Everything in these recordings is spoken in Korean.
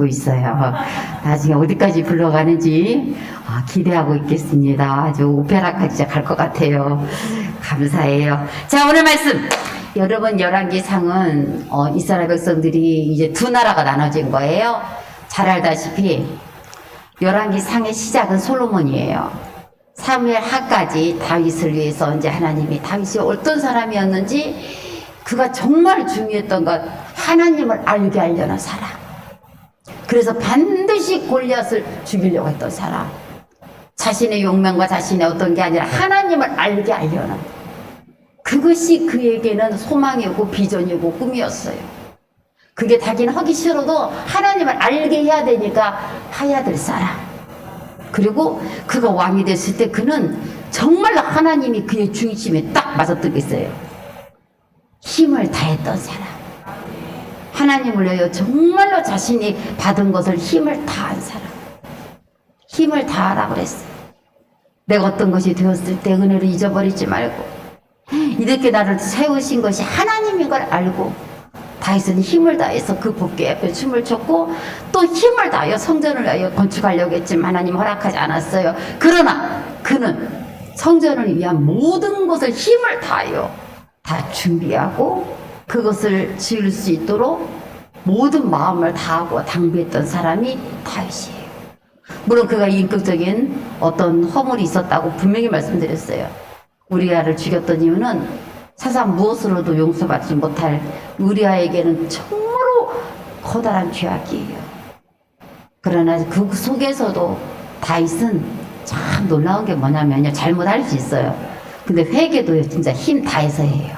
있어요. 나중에 어디까지 불러가는지 기대하고 있겠습니다. 아주 오페라까지 갈 것 같아요. 감사해요. 자, 오늘 말씀. 여러분, 열왕기상은 이스라엘 백성들이 이제 두 나라가 나눠진 거예요. 잘 알다시피 열왕기상의 시작은 솔로몬이에요. 사무엘 하까지 다윗을 위해서 이제 하나님이 다윗이 어떤 사람이었는지 그가 정말 중요했던 것, 하나님을 알게 하려는 사람. 그래서 반드시 골리앗을 죽이려고 했던 사람. 자신의 용맹과 자신의 어떤 게 아니라 하나님을 알게 하려는, 그것이 그에게는 소망이고 비전이고 꿈이었어요. 그게 자기는 하기 싫어도 하나님을 알게 해야 되니까 해야 될 사람. 그리고 그가 왕이 됐을 때 그는 정말로 하나님이 그의 중심에 딱 맞아뜨겠어요. 힘을 다했던 사람. 하나님을 위하여 정말로 자신이 받은 것을 힘을 다한 사람. 힘을 다하라고 그랬어요. 내가 어떤 것이 되었을 때 은혜를 잊어버리지 말고, 이렇게 나를 세우신 것이 하나님인 걸 알고, 다윗은 힘을 다해서 그 법궤 앞에 춤을 췄고, 또 힘을 다하여 성전을 위하여 건축하려고 했지만 하나님 허락하지 않았어요. 그러나 그는 성전을 위한 모든 것을 힘을 다하여 다 준비하고 그것을 지을 수 있도록 모든 마음을 다하고 당부했던 사람이 다윗이에요. 물론 그가 인격적인 어떤 허물이 있었다고 분명히 말씀드렸어요. 우리아를 죽였던 이유는 세상 무엇으로도 용서받지 못할 우리아에게는 정말로 커다란 죄악이에요. 그러나 그 속에서도 다윗은 참 놀라운 게 뭐냐면요, 잘못할 수 있어요. 근데 회개도 진짜 힘 다해서 해요.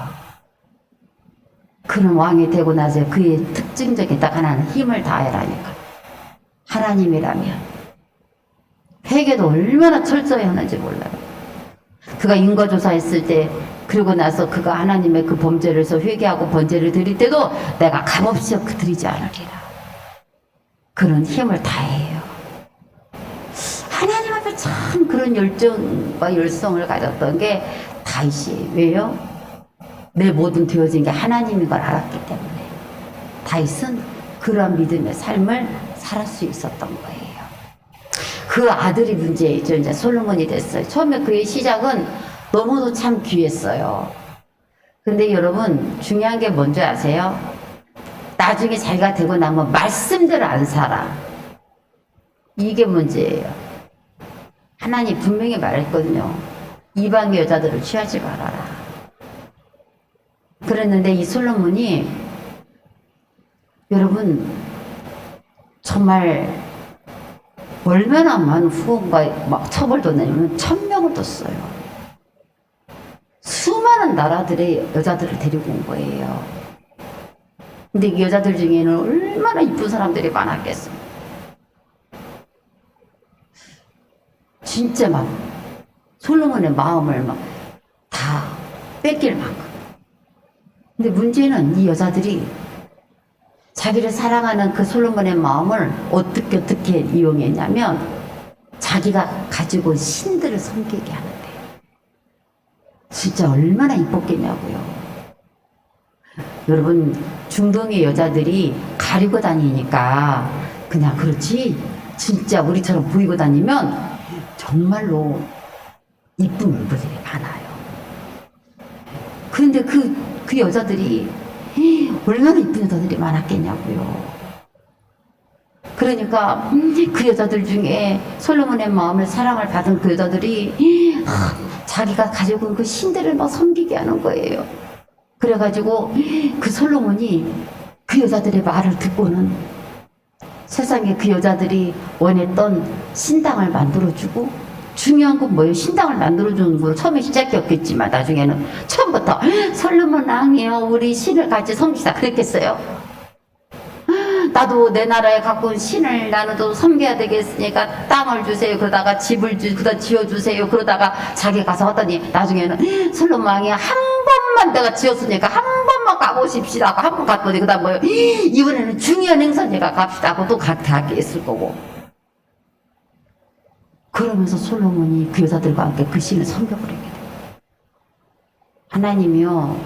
그는 왕이 되고 나서 그의 특징적인 딱 하나는 힘을 다해라니까. 하나님이라면 회개도 얼마나 철저히 하는지 몰라요. 그가 인과조사했을 때, 그리고 나서 그가 하나님의 그 범죄를 해서 회개하고 번제를 드릴 때도 내가 값없이 드리지 않으리라. 그런 힘을 다해요. 하나님 앞에 참 그런 열정과 열성을 가졌던 게 다윗이. 왜요? 내 모든 되어진 게 하나님인 걸 알았기 때문에 다윗은 그러한 믿음의 삶을 살 수 있었던 거예요. 그 아들이 문제죠. 이제 솔로몬이 됐어요. 처음에 그의 시작은 너무도 참 귀했어요. 근데 여러분, 중요한 게 뭔지 아세요? 나중에 자기가 되고 나면 말씀대로 안 살아. 이게 문제예요. 하나님 분명히 말했거든요. 이방의 여자들을 취하지 말아라. 그랬는데 이 솔로몬이, 여러분, 정말 얼마나 많은 후원과 막 처벌도 내면 1000명을 뒀어요. 수많은 나라들의 여자들을 데리고 온 거예요. 근데 이 여자들 중에는 얼마나 이쁜 사람들이 많았겠어요. 진짜 막 솔로몬의 마음을 막 다 뺏길 만큼. 근데 문제는 이 여자들이 자기를 사랑하는 그 솔로몬의 마음을 어떻게 이용했냐면, 자기가 가지고 온 신들을 섬기게 하는데, 진짜 얼마나 이뻤겠냐고요. 여러분, 중동의 여자들이 가리고 다니니까 그냥 그렇지, 진짜 우리처럼 보이고 다니면 정말로 이쁜 얼굴들이 많아요. 그런데 그 여자들이 얼마나 이쁜 여자들이 많았겠냐고요. 그러니까 그 여자들 중에 솔로몬의 마음을, 사랑을 받은 그 여자들이 자기가 가지고 온 그 신들을 막 섬기게 하는 거예요. 그래가지고 그 솔로몬이 그 여자들의 말을 듣고는 세상에 그 여자들이 원했던 신당을 만들어주고, 중요한 건 뭐예요? 신당을 만들어주는 거 처음에 시작이었겠지만 나중에는 처음부터 솔로몬 왕이요, 우리 신을 같이 섬기자 그랬겠어요? 나도 내 나라에 갖고 온 신을 나는 또 섬겨야 되겠으니까 땅을 주세요. 그러다가 집을 그다 지어주세요. 그러다가 자기 가서 하더니 나중에는 솔로몬 왕이 한 번만 내가 지었으니까 한 번만 가보십시다 하고 한 번 갔더니 그 다음 뭐예요? 이번에는 중요한 행사니까 갑시다 하고 또 다 했을 거고. 그러면서 솔로몬이 그 여자들과 함께 그 신을 섬겨버리게 돼요. 하나님이요,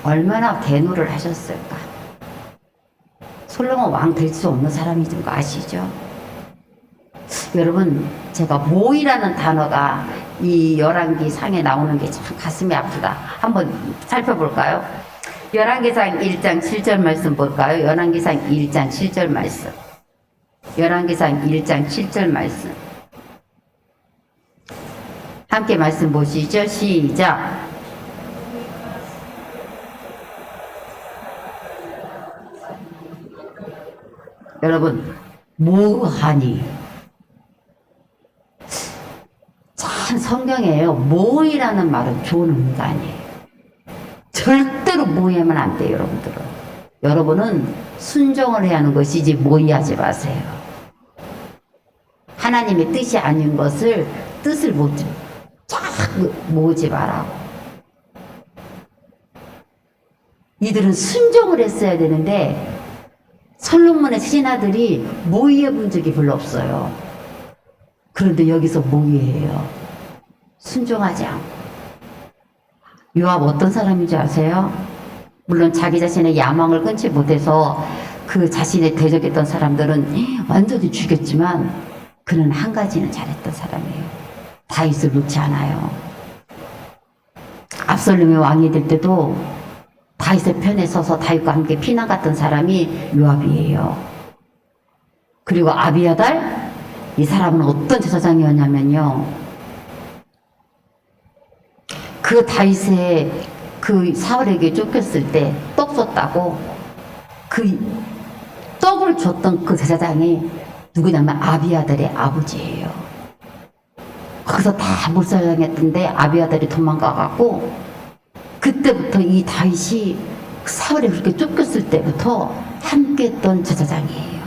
얼마나 대노를 하셨을까. 솔로몬 왕 될 수 없는 사람인 거 아시죠? 여러분, 제가 모이라는 단어가 이 열왕기 상에 나오는 게 참 가슴이 아프다. 한번 살펴볼까요? 열왕기상 1장 7절 말씀 볼까요? 열왕기상 1장 7절 말씀. 열왕기상 1장 7절 말씀. 함께 말씀 보시죠. 시작. 여러분, 모하니. 참 성경에요. 모이라는 말은 좋은 의미가 아니에요. 절대로 모이하면 안 돼요, 여러분들은. 여러분은 순종을 해야 하는 것이지 모이하지 마세요. 하나님의 뜻이 아닌 것을 뜻을 모으지 말라고. 이들은 순종을 했어야 되는데 솔로몬의 신하들이 모의해 본 적이 별로 없어요. 그런데 여기서 모의해요. 순종하지 않고. 요압 어떤 사람인지 아세요? 물론 자기 자신의 야망을 끊지 못해서 그 자신의 대적했던 사람들은 완전히 죽였지만 그는 한 가지는 잘했던 사람이에요. 다윗을 놓지 않아요. 압살롬이 왕이 될 때도 다윗의 편에 서서 다윗과 함께 피난 갔던 사람이 요압이에요. 그리고 아비아달, 이 사람은 어떤 제사장이었냐면요, 그 다윗의 그 사울에게 쫓겼을 때 떡 줬다고 그 떡을 줬던 그 제사장이 누구냐면 아비아달의 아버지예요. 거기서 다 몰살당했던데 아비아달이 도망가갖고 그때부터 이 다윗이 사울에 그렇게 쫓겼을 때부터 함께했던 제사장이에요.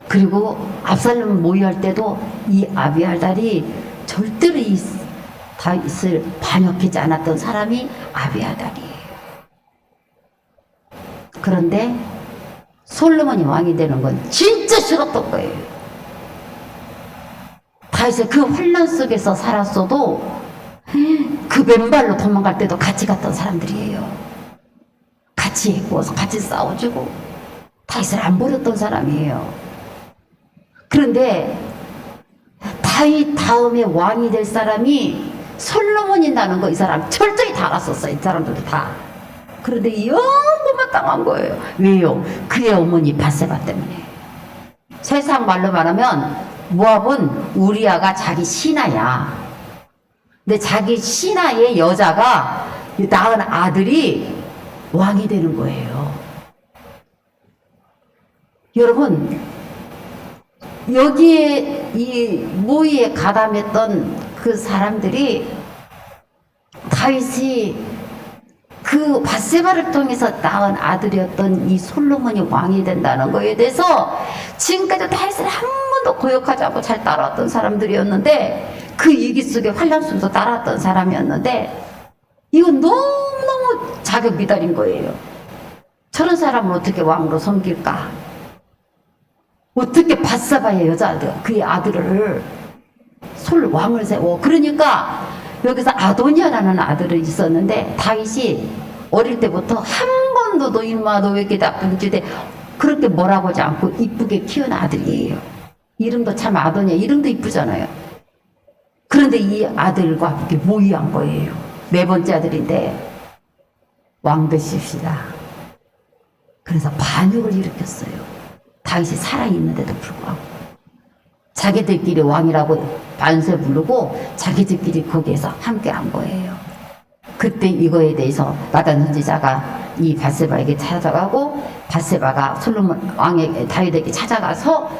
그리고 압살롬을 모의할 때도 이 아비아달이 절대로 이 다윗을 반역하지 않았던 사람이 아비아달이에요. 그런데 솔로몬이 왕이 되는 건 진짜 싫었던 거예요. 다윗의 그 환난 속에서 살았어도 그 맨발로 도망갈 때도 같이 갔던 사람들이에요. 같이 해구워서 같이 싸워주고 다윗을 안 버렸던 사람이에요. 그런데 다윗 다음에 왕이 될 사람이 솔로몬이라는 거 이 사람 철저히 다 알았었어요. 이 사람들도 다. 그런데 영구만 당한 거예요. 왜요? 그의 어머니 바세바 때문에. 세상 말로 말하면 모압은 우리아가 자기 신하야. 근데 자기 신하의 여자가 낳은 아들이 왕이 되는 거예요. 여러분, 여기에 이 모의에 가담했던 그 사람들이 다윗이 그 바세바를 통해서 낳은 아들이었던 이 솔로몬이 왕이 된다는 거에 대해서 지금까지 다윗을 한 번도 거역하지 않고 잘 따라왔던 사람들이었는데, 그 위기 속에 환란 속에서 따라왔던 사람이었는데, 이건 너무너무 자격 미달인 거예요. 저런 사람을 어떻게 왕으로 섬길까? 어떻게 바세바의 여자들, 그의 아들을 왕을 세워. 그러니까 여기서 아도니아라는 아들이 있었는데, 다윗이 어릴 때부터 한 번도 너 임마 너 왜 이렇게 나쁜 짓 해, 그렇게 뭐라고 하지 않고 이쁘게 키운 아들이에요. 이름도 참 아도니아, 이름도 이쁘잖아요. 그런데 이 아들과 함께 모의한 거예요. 네 번째 아들인데 왕 되십시다. 그래서 반역을 일으켰어요. 다윗이 살아있는데도 불구하고 자기들끼리 왕이라고 반세 부르고 자기들끼리 거기에서 함께 한 거예요. 그때 이거에 대해서 나단 선지자가 이 바세바에게 찾아가고, 바세바가 솔로몬 왕에게 다윗에게 찾아가서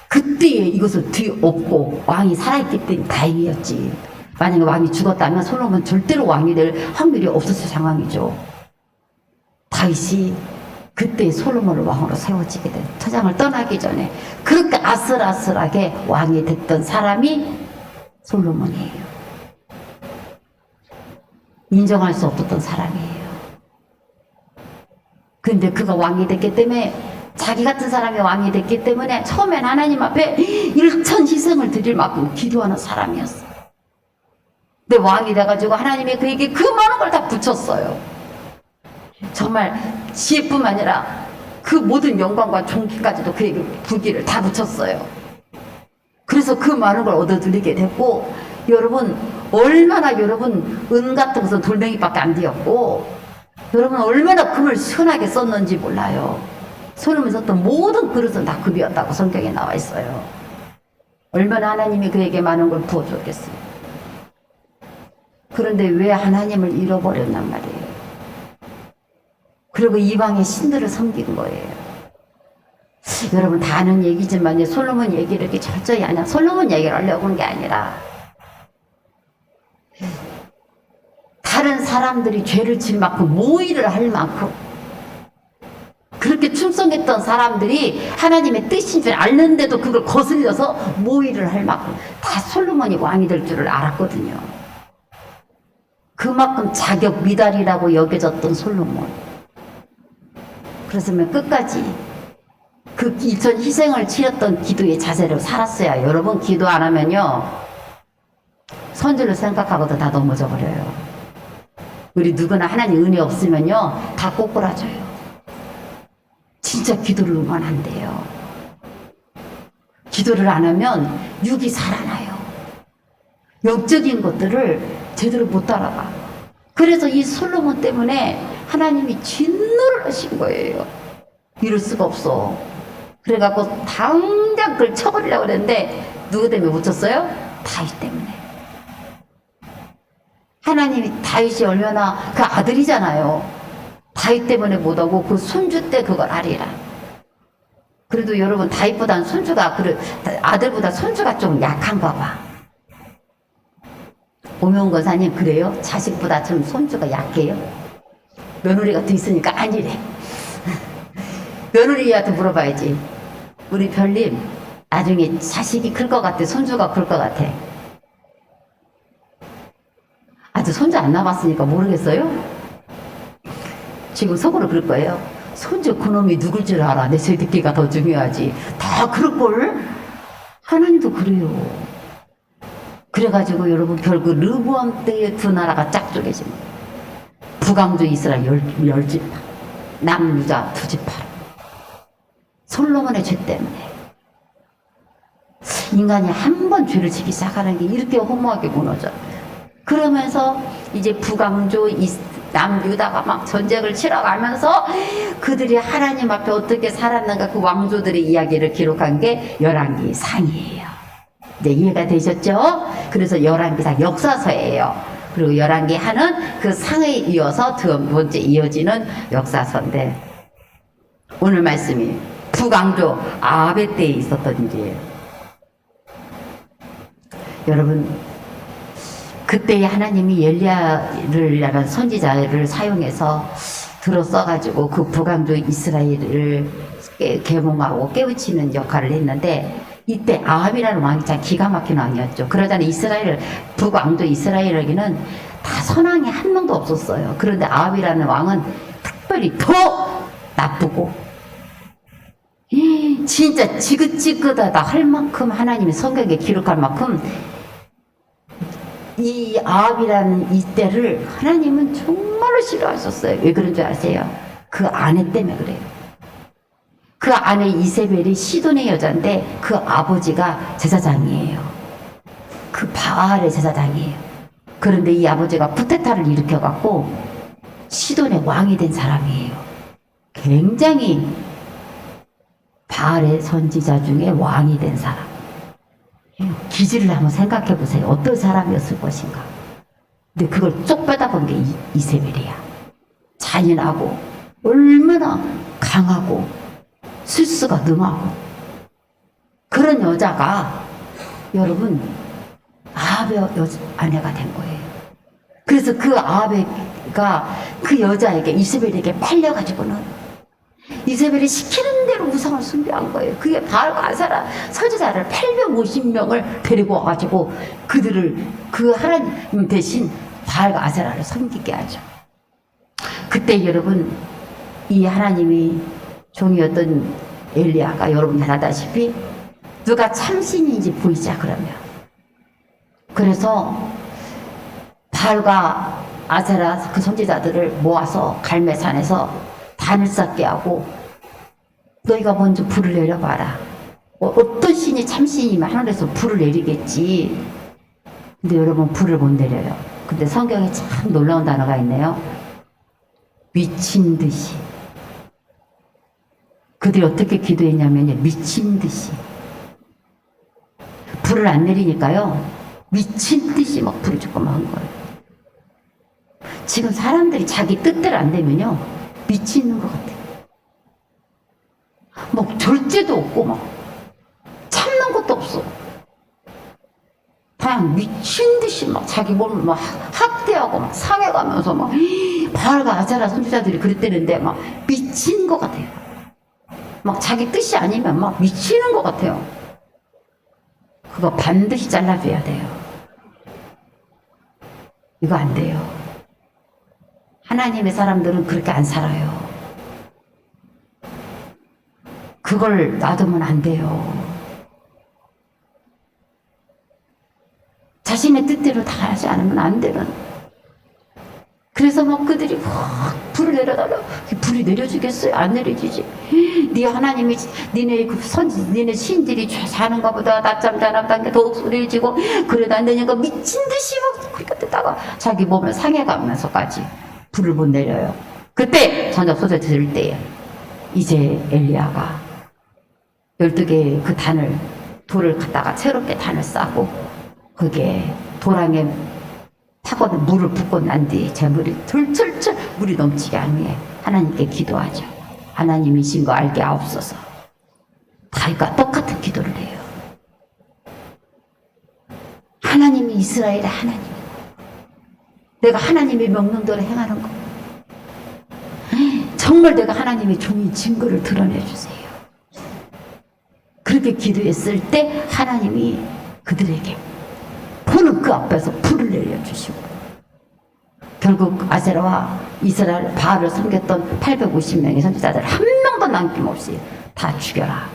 그때에 이것을 뒤엎고 왕이 살아있기 때문에 다행이었지. 만약에 왕이 죽었다면 솔로몬 절대로 왕이 될 확률이 없었을 상황이죠. 다윗이 그때 솔로몬을 왕으로 세워지게 된, 토장을 떠나기 전에 그렇게 아슬아슬하게 왕이 됐던 사람이 솔로몬이에요. 인정할 수 없었던 사람이에요. 근데 그가 왕이 됐기 때문에, 자기 같은 사람이 왕이 됐기 때문에 처음엔 하나님 앞에 일천 희생을 드릴 만큼 기도하는 사람이었어요. 근데 왕이 돼가지고 하나님이 그에게 그 많은 걸 다 붙였어요. 정말 지혜뿐만 아니라 그 모든 영광과 존귀까지도 그에게 부귀를 다 붙였어요. 그래서 그 많은 걸 얻어들이게 됐고, 여러분 얼마나 여러분 은 같은 것은 돌멩이밖에 안 되었고, 여러분 얼마나 금을 시원하게 썼는지 몰라요. 솔로몬이 썼던 모든 그릇은 다 금이었다고 성경에 나와 있어요. 얼마나 하나님이 그에게 많은 걸 부어줬겠어요. 그런데 왜 하나님을 잃어버렸단 말이에요. 그리고 이방의 신들을 섬긴 거예요. 여러분 다 아는 얘기지만 솔로몬 얘기를 이렇게 철저히 하냐, 솔로몬 얘기를 하려고 하는 게 아니라 다른 사람들이 죄를 질 만큼 모의를 할 만큼 그렇게 충성했던 사람들이 하나님의 뜻인 줄 알는데도 그걸 거슬려서 모의를 할 만큼 다 솔로몬이 왕이 될 줄을 알았거든요. 그만큼 자격 미달이라고 여겨졌던 솔로몬. 그래서 끝까지 그 일천 희생을 치렀던 기도의 자세로 살았어야. 여러분 기도 안 하면요 선줄로 생각하고도 다 넘어져 버려요. 우리 누구나 하나님 은혜 없으면요 다 꼬꾸라져요. 진짜 기도를 응원한대요. 기도를 안 하면 육이 살아나요. 영적인 것들을 제대로 못 따라가. 그래서 이 솔로몬 때문에 하나님이 진노를 하신 거예요. 이럴 수가 없어. 그래갖고 당장 그걸 쳐버리려고 그랬는데 누구 때문에 못 쳤어요? 다윗 때문에. 하나님이 다윗이 얼마나 그 아들이잖아요. 다윗 때문에 못하고 그 손주 때 그걸 하리라. 그래도 여러분 다윗보다는 손주가, 아들보다 손주가 좀 약한가 봐. 오명 권사님 그래요? 자식보다 좀 손주가 약해요? 며느리가 더 있으니까 아니래. 며느리한테 물어봐야지. 우리 별님 나중에 자식이 클 것 같아, 손주가 클 것 같아? 아직 손주 안 남았으니까 모르겠어요? 지금 속으로 그럴 거예요. 손주 그놈이 누굴 줄 알아. 내 새끼가 더 중요하지. 다 그럴걸? 하나님도 그래요. 그래가지고 여러분 결국 르브암 때의 두 나라가 짝쪽해진 거예요. 북왕조 이스라엘 10지파, 남유다 2지파. 솔로몬의 죄 때문에. 인간이 한 번 죄를 지기 시작하는 게 이렇게 허무하게 무너져. 그러면서 이제 북왕조 남유다가 막 전쟁을 치러가면서 그들이 하나님 앞에 어떻게 살았는가, 그 왕조들의 이야기를 기록한 게 열왕기상이에요. 이제 이해가 되셨죠? 그래서 열왕기상 역사서예요. 그리고 열왕기 하는 그 상에 이어서 두 번째 이어지는 역사서인데, 오늘 말씀이 북왕조 아합의 때에 있었던 일이에요. 여러분 그때 하나님이 엘리야를 선지자를 사용해서 들어써가지고 그 북왕조 이스라엘을 계몽하고 깨우치는 역할을 했는데, 이때 아합이라는 왕이 참 기가 막힌 왕이었죠. 그러자니 북왕조 이스라엘에게는 다 선왕이 한 명도 없었어요. 그런데 아합이라는 왕은 특별히 더 나쁘고 진짜 지긋지긋하다 할 만큼, 하나님이 성경에 기록할 만큼 이 아합이라는 이때를 하나님은 정말로 싫어하셨어요. 왜 그런 줄 아세요? 그 아내 때문에 그래요. 그 아내 이세벨이 시돈의 여자인데 그 아버지가 제사장이에요. 그 바알의 제사장이에요. 그런데 이 아버지가 쿠데타를 일으켜갖고 시돈의 왕이 된 사람이에요. 굉장히 바알의 선지자 중에 왕이 된 사람. 기질을 한번 생각해 보세요. 어떤 사람이었을 것인가. 근데 그걸 쏙 빼다본 게 이세벨이야. 잔인하고 얼마나 강하고 술수가 능하고 그런 여자가 여러분 아합의 아내가 된 거예요. 그래서 그 아합가 그 여자에게, 이세벨에게 팔려가지고는 이세벨이 시키는 대로 우상을 숭배한 거예요. 그게 바알과 아세라 선지자를 850명을 데리고 와가지고 그들을 그 하나님 대신 바알과 아세라를 섬기게 하죠. 그때 여러분 이 하나님이 종이었던 엘리야가 여러분 잘 아다시피 누가 참신인지 보이자 그러면, 그래서 바알과 아세라 그 선지자들을 모아서 갈매산에서 단을 쌓게 하고 너희가 먼저 불을 내려봐라. 어떤 신이 참신이면 하늘에서 불을 내리겠지. 근데 여러분 불을 못 내려요. 근데 성경에 참 놀라운 단어가 있네요. 미친 듯이. 그들이 어떻게 기도했냐면요. 미친 듯이. 불을 안 내리니까요. 미친 듯이 막 불이 조금만 한 거예요. 지금 사람들이 자기 뜻대로 안 되면요. 미치는 것 같아요. 뭐 절제도 없고 막 참는 것도 없어. 그냥 미친 듯이 막 자기 몸을 막 학대하고 막 상해가면서 막 바알과 아세라 선지자들이 그랬대는데 막 미친 것 같아요. 막 자기 뜻이 아니면 막 미치는 것 같아요. 그거 반드시 잘라줘야 돼요. 이거 안 돼요. 하나님의 사람들은 그렇게 안 살아요. 그걸 놔두면 안 돼요. 자신의 뜻대로 다 하지 않으면 안 되는. 그래서 막 그들이 막 불을 내려달라. 불이 내려주겠어요? 안 내려지지. 네 하나님이 니네 니네 신들이 자는가 보다. 낮잠 자는 게 더욱 소리지고 그래도 안 되니까 미친 듯이 막 그렇게 뜨다가 자기 몸을 상해가면서까지 불을 못 내려요. 그때 전적 소재 들을 때에 이제 엘리야가 12개의 그 단을 돌을 갖다가 새롭게 단을 싸고 그게 도랑에 타고 물을 붓고 난 뒤에 재물이 철철철 물이 넘치게 한 후에 하나님께 기도하죠. 하나님이신 거 알게 하옵소서. 다윗과 똑같은 기도를 해요. 하나님이 이스라엘의 하나님. 내가 하나님의 명령대로 행하는 거. 정말 내가 하나님의 종인 증거를 드러내 주세요. 그렇게 기도했을 때 하나님이 그들에게 보는 그 앞에서 불을 내려주시고 결국 아세라와 이스라엘 바알을 섬겼던 850명의 선지자들 한 명도 남김없이 다 죽여라.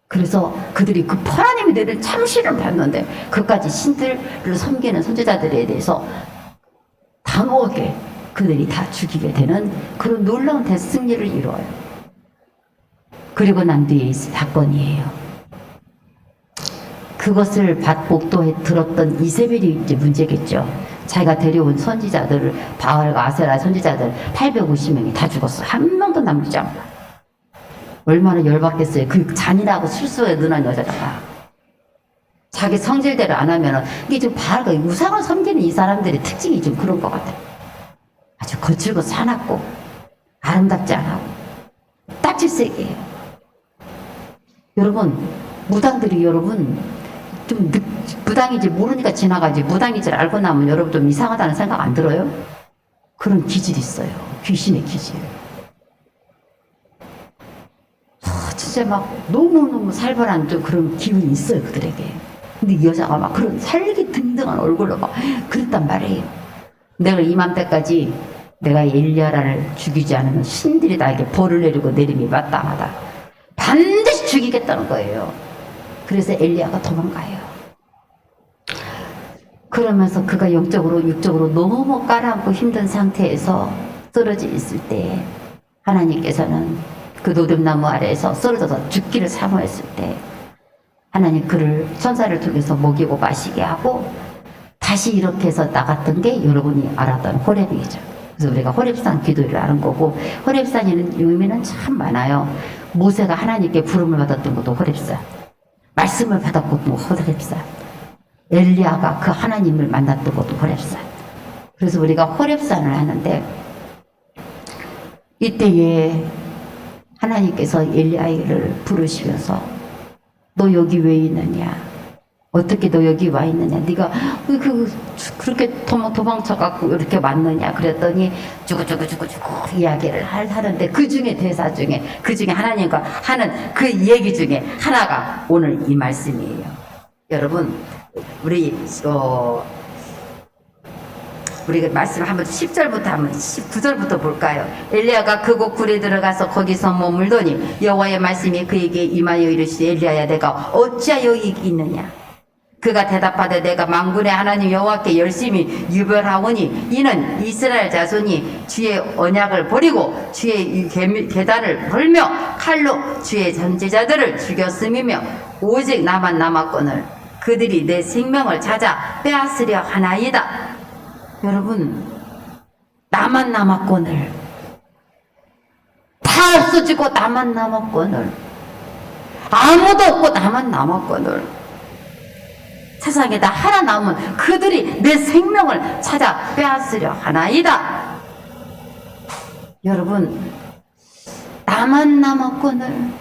그래서 그들이 그 하나님이 내린 참신을 봤는데 그까지 신들을 섬기는 선지자들에 대해서 단호하게 그들이 다 죽이게 되는 그런 놀라운 대승리를 이루어요. 그리고 난 뒤에 있을 사건이에요. 그것을 받고 들었던 이세벨이 이제 문제겠죠. 자기가 데려온 선지자들을 바알과 아세라 선지자들 850명이 다 죽었어. 한 명도 남기지 않고. 얼마나 열받겠어요. 그 잔인하고 실수에 능한 여자잖아. 자기 성질대로 안 하면은 이게 좀 바알과 우상을 섬기는 이 사람들의 특징이 좀 그런 것 같아. 아주 거칠고 사납고 아름답지 않아. 딱질색이에요. 여러분 무당들이 여러분 좀 무당인지 모르니까 지나가지 무당인 줄 알고 나면 여러분 좀 이상하다는 생각 안 들어요? 그런 기질이 있어요. 귀신의 기질. 진짜 막 너무너무 살벌한 좀 그런 기운이 있어요 그들에게. 근데 이 여자가 막 그런 살기등등한 얼굴로 막 그랬단 말이에요. 내가 이맘때까지 내가 엘리야를 죽이지 않으면 신들이 나에게 벌을 내리고 내림이 마땅하다. 반드시 죽이겠다는 거예요. 그래서 엘리야가 도망가요. 그러면서 그가 영적으로 육적으로 너무 깔아앉고 힘든 상태에서 쓰러져 있을 때 하나님께서는 그 노듭나무 아래에서 쓰러져서 죽기를 사모했을 때 하나님 그를 천사를 통해서 먹이고 마시게 하고 다시 이렇게 해서 나갔던 게 여러분이 알았던 호렙이죠. 그래서 우리가 호렙산 기도를 아는 거고 호렙산에는 의미는 참 많아요. 모세가 하나님께 부름을 받았던 것도 호렙산, 말씀을 받았던 것도 호렙산, 엘리야가 그 하나님을 만났던 것도 호렙산. 그래서 우리가 호렙산을 하는데 이때에 하나님께서 엘리야를 부르시면서 너 여기 왜 있느냐? 어떻게 너 여기 와 있느냐? 네가 그렇게 도망쳐갖고 이렇게 왔느냐? 그랬더니 주구주구 이야기를 하는데 그 중에 대사 중에 그 중에 하나님과 하는 그 얘기 중에 하나가 오늘 이 말씀이에요. 여러분 우리가 말씀 한번 10절부터 한번 19절부터 볼까요? 엘리야가 그곳 굴에 들어가서 거기서 머물더니 여호와의 말씀이 그에게 임하여 이르시되 엘리야야 내가 어찌하여 여기 있느냐? 그가 대답하되 내가 만군의 하나님 여호와께 열심히 유별하오니 이는 이스라엘 자손이 주의 언약을 버리고 주의 이 계단을 벌며 칼로 주의 전제자들을 죽였음이며 오직 나만 남았거늘 그들이 내 생명을 찾아 빼앗으려 하나이다. 여러분, 나만 남았거늘, 다 없어지고 나만 남았거늘, 아무도 없고 나만 남았거늘, 세상에 나 하나 남은 그들이 내 생명을 찾아 빼앗으려 하나이다. 여러분, 나만 남았거늘,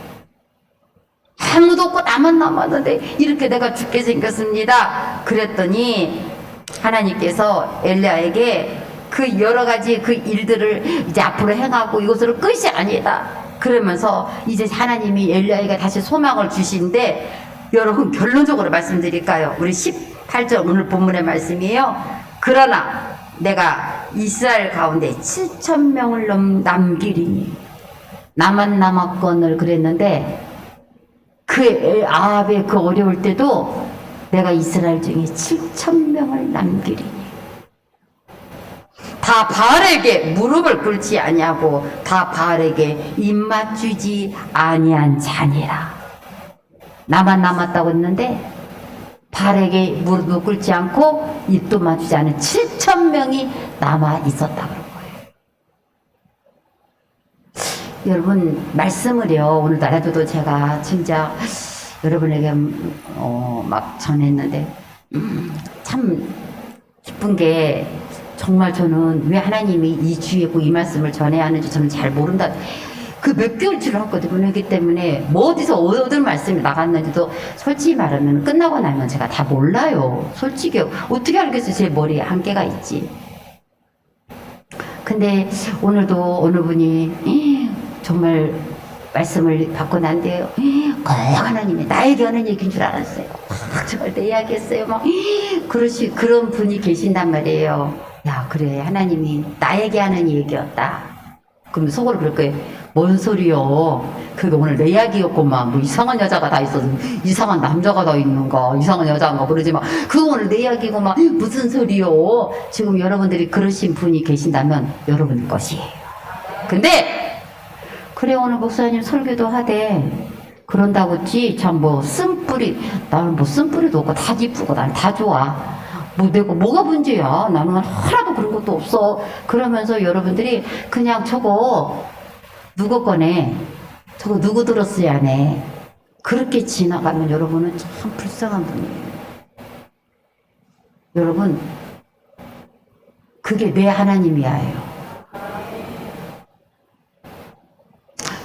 아무도 없고 나만 남았는데 이렇게 내가 죽게 생겼습니다. 그랬더니 하나님께서 엘리야에게 그 여러 가지 그 일들을 이제 앞으로 행하고 이것으로 끝이 아니다. 그러면서 이제 하나님이 엘리야에게 다시 소망을 주신데, 여러분 결론적으로 말씀드릴까요? 우리 18절 오늘 본문의 말씀이에요. 그러나 내가 이스라엘 가운데 7,000명을 남기리니, 나만 남았거늘 그랬는데 그 아합의 그 어려울 때도 내가 이스라엘 중에 7,000명을 남기리니, 다 바알에게 무릎을 꿇지 아니하고 다 바알에게 입맞추지 아니한 자니라. 나만 남았다고 했는데 바알에게 무릎을 꿇지 않고 입도 맞추지 않은 7,000명이 남아 있었다고 그런 거예요. 여러분, 말씀을요 오늘 나라도 제가 진짜 여러분에게 막 전했는데 참 기쁜 게, 정말 저는 왜 하나님이 이 주에 이 말씀을 전해야 하는지 저는 잘 모른다. 그 몇 개월치를 했거든요. 그렇기 때문에 뭐 어디서 어떤 말씀이 나갔는지도 솔직히 말하면 끝나고 나면 제가 다 몰라요. 솔직히 어떻게 알겠어요. 제 머리에 한계가 있지. 근데 오늘도 어느 분이 정말 말씀을 받고 난데요, 꼭 하나님이 나에게 하는 얘기인 줄 알았어요. 정말 내 이야기했어요. 막 그런 분이 계신단 말이에요. 야, 그래, 하나님이 나에게 하는 얘기였다. 그럼 속으로 그럴 거예요. 뭔 소리요? 그게 오늘 내 이야기였구만. 뭐 이상한 여자가 다 있어서 이상한 남자가 다 있는가, 이상한 여자인가 모르지만 그거 오늘 내 이야기구만. 무슨 소리요? 지금 여러분들이 그러신 분이 계신다면 여러분 것이에요. 근데 그래, 오늘 목사님 설교도 하되 그런다고 참 뭐 쓴뿌리, 나는 뭐 쓴뿌리도 없고 다 이쁘고 나는 다 좋아. 뭐 내가 뭐가 문제야? 나는 하나도 그런 것도 없어. 그러면서 여러분들이 그냥 저거 누구 거네, 저거 누구 들었어야 하네, 그렇게 지나가면 여러분은 참 불쌍한 분이에요. 여러분, 그게 내 하나님이야요.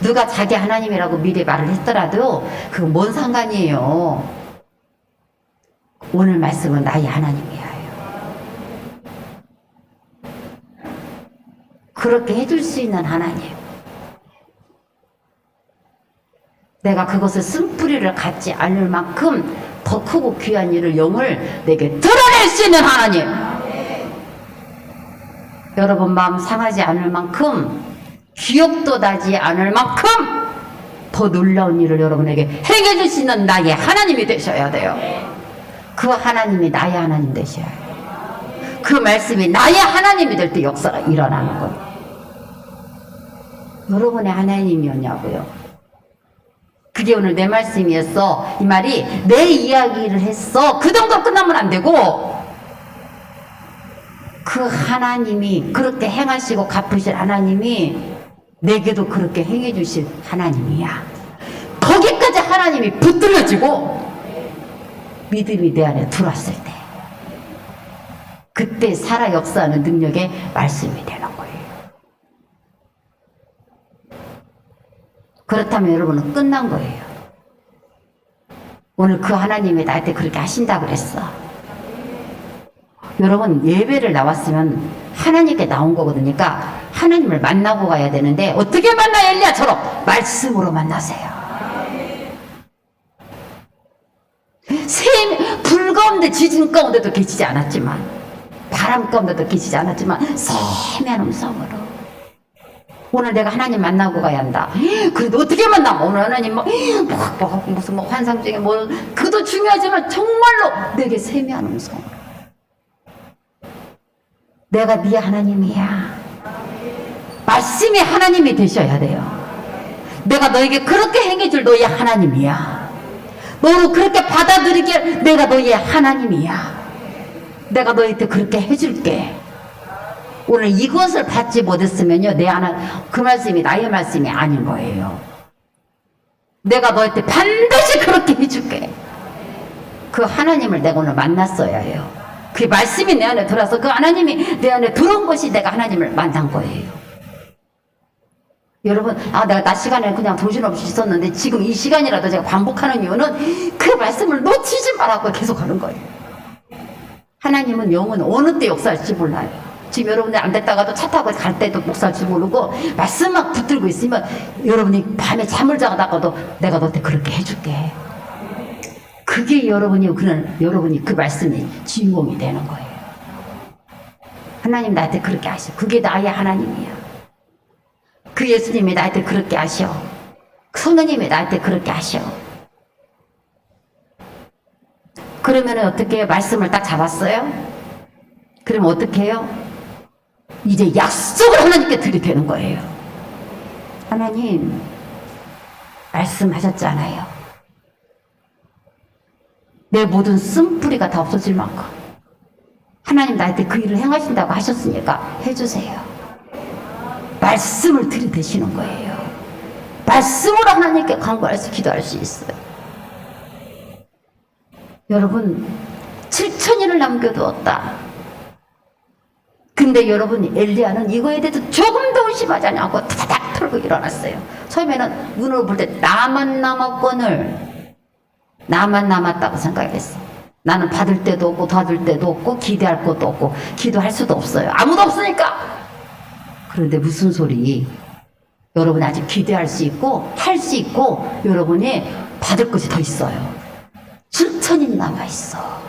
누가 자기 하나님이라고 미리 말을 했더라도 그건 뭔 상관이에요. 오늘 말씀은 나의 하나님이에요. 그렇게 해줄 수 있는 하나님, 내가 그것을 쓴뿌리를 갖지 않을 만큼 더 크고 귀한 일을, 영을 내게 드러낼 수 있는 하나님, 여러분 마음 상하지 않을 만큼, 기억도 나지 않을 만큼 더 놀라운 일을 여러분에게 행해 주시는 나의 하나님이 되셔야 돼요. 그 하나님이 나의 하나님 되셔야 해요. 그 말씀이 나의 하나님이 될 때 역사가 일어나는 거예요. 여러분의 하나님이었냐고요. 그게 오늘 내 말씀이었어. 이 말이 내 이야기를 했어. 그 정도 끝나면 안 되고, 그 하나님이 그렇게 행하시고 갚으실 하나님이 내게도 그렇게 행해 주실 하나님이야. 거기까지 하나님이 붙들어지고 믿음이 내 안에 들어왔을 때, 그때 살아 역사하는 능력의 말씀이 되는 거예요. 그렇다면 여러분은 끝난 거예요. 오늘 그 하나님이 나한테 그렇게 하신다 그랬어. 여러분, 예배를 나왔으면 하나님께 나온 거거든요. 그러니까 하나님을 만나고 가야 되는데 어떻게 만나요? 엘리야처럼 말씀으로 만나세요. 불 가운데, 지진 가운데도 계시지 않았지만, 바람 가운데도 계시지 않았지만 세미한 음성으로 오늘 내가 하나님 만나고 가야 한다. 그래도 어떻게 만나? 오늘 하나님 무슨 환상 중에 그것도 중요하지만 정말로 내게 세미한 음성. 내가 네 하나님이야. 말씀이 하나님이 되셔야 돼요. 내가 너에게 그렇게 행해줄 너의 하나님이야. 너를 그렇게 받아들이게 내가 너의 하나님이야. 내가 너한테 그렇게 해줄게. 오늘 이것을 받지 못했으면요, 그 말씀이 나의 말씀이 아닌 거예요. 내가 너한테 반드시 그렇게 해줄게. 그 하나님을 내가 오늘 만났어야 해요. 그 말씀이 내 안에 들어서 그 하나님이 내 안에 들어온 것이 내가 하나님을 만난 거예요. 여러분, 내가 낮 시간에 그냥 정신없이 있었는데 지금 이 시간이라도 제가 반복하는 이유는 그 말씀을 놓치지 말라고 계속 하는 거예요. 하나님은 영은 어느 때 역사할지 몰라요. 지금 여러분들 안 됐다가도 차 타고 갈 때도 목살지 모르고 말씀만 붙들고 있으면 여러분이 밤에 잠을 자다가도 내가 너한테 그렇게 해줄게. 그게 여러분이 그 말씀이 주인공이 되는 거예요. 하나님 나한테 그렇게 하셔. 그게 나의 하나님이야. 그 예수님이 나한테 그렇게 하셔. 성령님이 나한테 그렇게 하셔. 그러면은 어떻게 해요? 말씀을 딱 잡았어요? 그럼 어떻게 해요? 이제 약속을 하나님께 드리는 거예요. 하나님, 말씀하셨잖아요. 내 모든 쓴뿌리가 다 없어질 만큼 하나님 나한테 그 일을 행하신다고 하셨으니까 해주세요. 말씀을 들이대시는 거예요. 말씀으로 하나님께 간구할 수, 기도할 수 있어요. 여러분, 7,000일을 남겨두었다. 근데 여러분, 엘리야는 이거에 대해서 조금도 의심하지 않고 타닥 털고 일어났어요. 처음에는 눈으로 볼 때 나만 남았다고 생각했어. 나는 받을 데도 없고 도와줄 데도 없고 기대할 것도 없고 기도할 수도 없어요. 아무도 없으니까. 그런데 무슨 소리? 여러분이 아직 기대할 수 있고 할 수 있고 여러분이 받을 것이 더 있어요. 7,000일이 남아있어.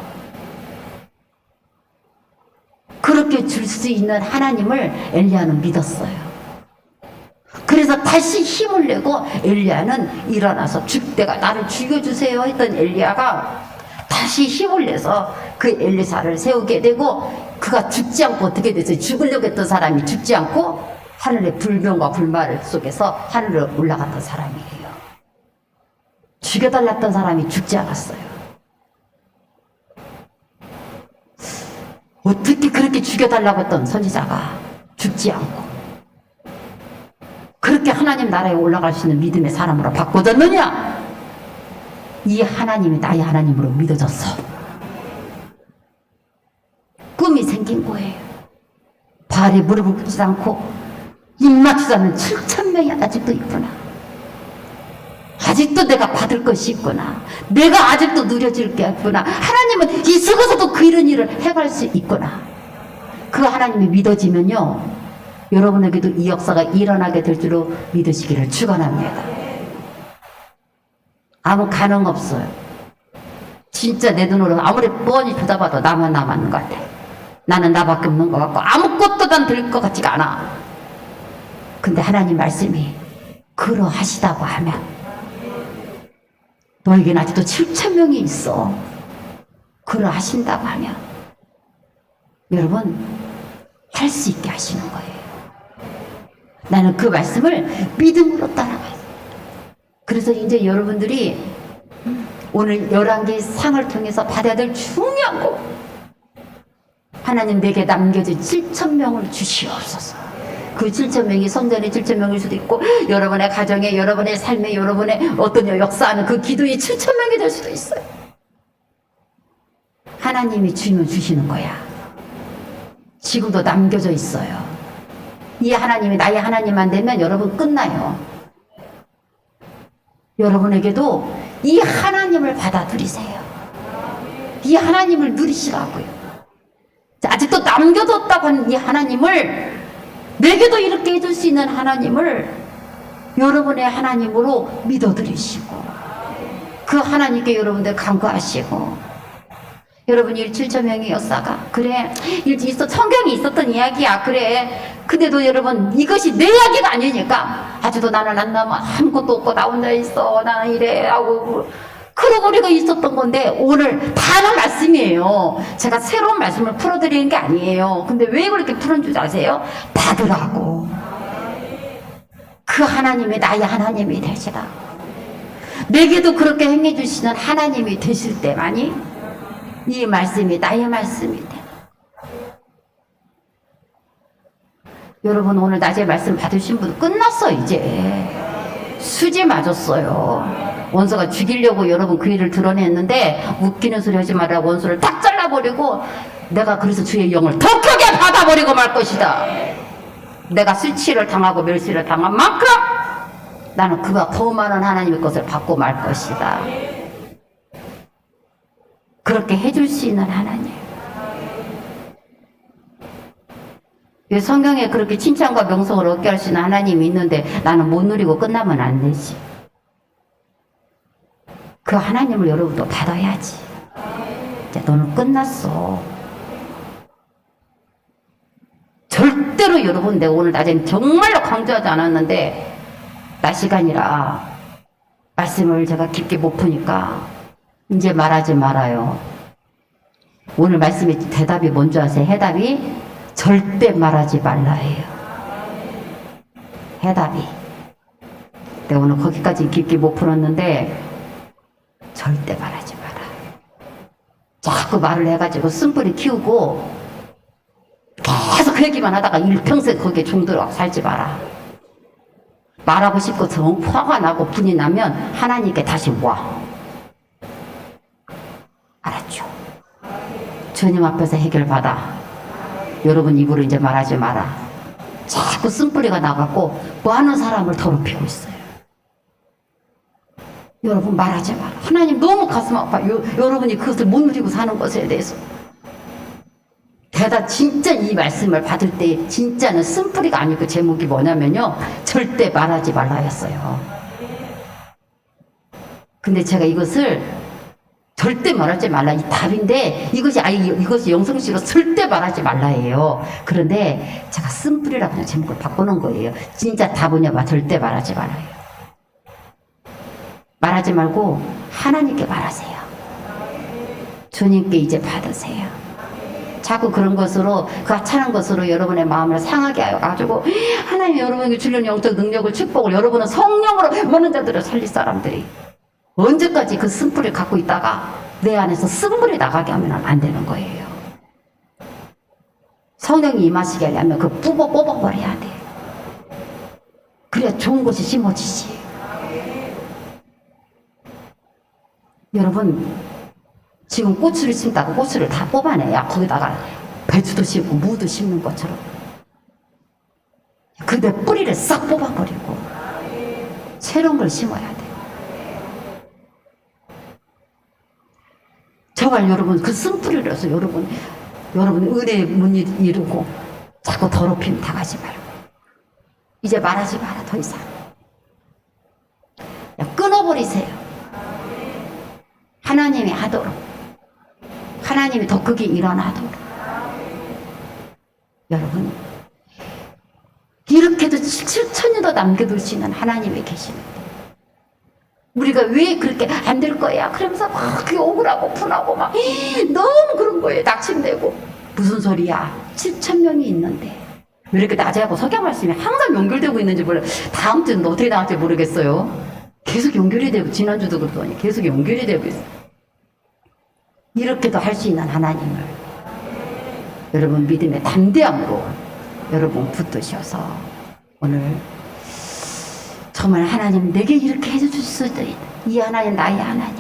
그렇게 줄 수 있는 하나님을 엘리야는 믿었어요. 그래서 다시 힘을 내고 엘리야는 일어나서 내가 나를 죽여주세요 했던 엘리야가 다시 힘을 내서 그 엘리사를 세우게 되고 그가 죽지 않고 어떻게 됐어요? 죽으려고 했던 사람이 죽지 않고 하늘의 불병과 불말 속에서 하늘로 올라갔던 사람이에요. 죽여달랐던 사람이 죽지 않았어요. 어떻게 그렇게 죽여달라고 했던 선지자가 죽지 않고 그렇게 하나님 나라에 올라갈 수 있는 믿음의 사람으로 바꿔졌느냐? 이 하나님이 나의 하나님으로 믿어졌어. 꿈이 생긴 거예요. 발에 무릎을 꿇지 않고 입 맞추지 않는 7,000명이 아직도 있구나. 아직도 내가 받을 것이 있구나. 내가 아직도 누려질 게 있구나. 하나님은 이 속에서도 그 이런 일을 해갈 수 있구나. 그 하나님이 믿어지면요, 여러분에게도 이 역사가 일어나게 될 줄로 믿으시기를 축원합니다. 아무 가능 없어요. 진짜 내 눈으로 아무리 뻔히 쳐다봐도 나만 남았는 것 같아. 나는 나밖에 없는 것 같고 아무것도 난 될 것 같지가 않아. 근데 하나님 말씀이 그러하시다고 하면 너에게는 아직도 7,000명이 있어. 그러하신다고 하면 여러분 할 수 있게 하시는 거예요. 나는 그 말씀을 믿음으로 따라가요. 그래서 이제 여러분들이 오늘 11개의 상을 통해서 받아야 될 중요한 거, 하나님 내게 남겨진 7,000명을 주시옵소서. 그 7,000명이 성전의 7,000명일 수도 있고 여러분의 가정에, 여러분의 삶에, 여러분의 어떤 역사하는 그 기도의 7,000명이 될 수도 있어요. 하나님이 주면 주시는 거야. 지금도 남겨져 있어요. 이 하나님이 나의 하나님만 되면 여러분 끝나요. 여러분에게도 이 하나님을 받아들이세요. 이 하나님을 누리시라고요. 아직도 남겨뒀다고 하는 이 하나님을, 내게도 이렇게 해줄 수 있는 하나님을 여러분의 하나님으로 믿어드리시고 그 하나님께 여러분들 간구하시고 여러분 7,000명이 역사가 그래 있어 성경이 있었던 이야기야 그래. 근데도 여러분 이것이 내 이야기가 아니니까 아직도 나는 안 남아 아무것도 없고 나 혼자 있어 나는 이래 하고 그러고 우리가 있었던 건데 오늘 다른 말씀이에요. 제가 새로운 말씀을 풀어드리는 게 아니에요. 근데 왜 그렇게 푸는 줄 아세요? 받으라고. 그 하나님이 나의 하나님이 되시라. 내게도 그렇게 행해주시는 하나님이 되실 때만이 이 말씀이 나의 말씀이 돼. 여러분 오늘 낮에 말씀 받으신 분 끝났어. 이제 수지 맞았어요. 원수가 죽이려고 여러분 그 일을 드러냈는데 웃기는 소리 하지 말라고 원수를 딱 잘라버리고 내가 그래서 주의 영을 더 크게 받아버리고 말 것이다. 내가 수치를 당하고 멸시를 당한 만큼 나는 그가 더 많은 하나님의 것을 받고 말 것이다. 그렇게 해줄 수 있는 하나님. 성경에 그렇게 칭찬과 명성을 얻게 할 수 있는 하나님이 있는데 나는 못 누리고 끝나면 안 되지. 그 하나님을 여러분도 받아야지. 이제 너는 끝났어. 절대로 여러분 내가 오늘 낮엔 정말로 강조하지 않았는데 낮 시간이라 말씀을 제가 깊게 못 푸니까 이제 말하지 말아요. 오늘 말씀의 대답이 뭔지 아세요? 해답이 절대 말하지 말라예요. 해답이. 내가 오늘 거기까지 깊게 못 풀었는데 절대 말하지 마라. 자꾸 말을 해가지고 쓴뿌리 키우고 계속 그 얘기만 하다가 일평생 거기에 종들어 살지 마라. 말하고 싶고 정 화가 나고 분이 나면 하나님께 다시 와. 알았죠? 주님 앞에서 해결받아. 여러분 입으로 이제 말하지 마라. 자꾸 쓴뿌리가 나갖고 많은 사람을 더럽히고 있어요. 여러분 말하지 마라. 하나님 너무 가슴 아파요. 여러분이 그것을 못 누리고 사는 것에 대해서. 대다 진짜 이 말씀을 받을 때 진짜는 쓴뿌리가 아니고 제목이 뭐냐면요. 절대 말하지 말라였어요. 근데 제가 이것을 절대 말하지 말라 이 답인데 이것이 영성시로 절대 말하지 말라예요. 그런데 제가 쓴뿌리라고 그냥 제목을 바꾸는 거예요. 진짜 답은요. 절대 말하지 말아요. 말하지 말고 하나님께 말하세요. 주님께 이제 받으세요. 자꾸 그런 것으로 그 하찮은 것으로 여러분의 마음을 상하게 해가지고 하나님 여러분에게 주려는 영적 능력을 축복을 여러분은 성령으로 많은 자들을 살릴 사람들이 언제까지 그 쓴뿌리를 갖고 있다가 내 안에서 쓴물이 나가게 하면 안 되는 거예요. 성령이 임하시게 하려면 그 뽑아버려야 돼. 그래야 좋은 것이 심어지지. 여러분 지금 고추를 심다가 고추를 다 뽑아내야 거기다가 배추도 심고 무도 심는 것처럼 근데 뿌리를 싹 뽑아버리고 새로운 걸 심어야 돼. 정말 여러분 그 쓴뿌리로서 여러분 은혜의 문 이루고 자꾸 더럽힘 당하지 말고 이제 말하지 마라. 더 이상 끊어버리세요. 하나님이 하도록 하나님이 더 크게 일어나도록. 여러분 이렇게도 7,000년도 남겨둘 수 있는 하나님이 계시는데 우리가 왜 그렇게 안 될 거야 그러면서 막 그게 억울하고 분하고 막 너무 그런 거예요. 낙심되고 무슨 소리야 7,000명이 있는데 왜 이렇게 낮에 하고 석양 말씀이 항상 연결되고 있는지 몰라요. 다음 주는 어떻게 나갈지 모르겠어요. 계속 연결이 되고 지난주도 그러더니 계속 연결이 되고 있어요. 이렇게도 할 수 있는 하나님을 여러분 믿음의 담대함으로 여러분 붙드셔서 오늘 정말 하나님 내게 이렇게 해줄 수도 있다. 이 하나님 나의 하나님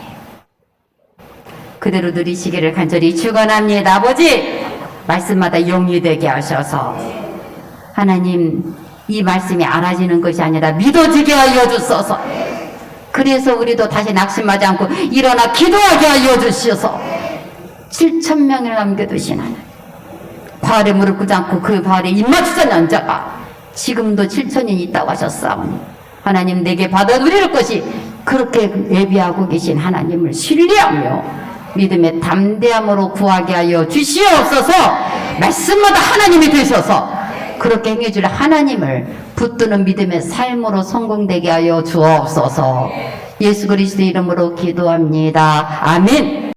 그대로 누리시기를 간절히 축원합니다. 아버지 말씀마다 용리되게 하셔서 하나님 이 말씀이 알아지는 것이 아니라 믿어지게 하여 주소서. 그래서 우리도 다시 낙심하지 않고 일어나 기도하게 하여 주시어서 7,000명을 남겨두신 하나님 바알에 무릎 꿇지 않고 그 바알에 입맞추자는 앉아가 지금도 7,000년이 있다고 하셨사오니 하나님 내게 받아 누릴 것이 그렇게 예비하고 계신 하나님을 신뢰하며 믿음의 담대함으로 구하게 하여 주시옵소서. 말씀마다 하나님이 되셔서 그렇게 행해줄 하나님을 붙드는 믿음의 삶으로 성공되게 하여 주옵소서. 예수 그리스도 이름으로 기도합니다. 아멘.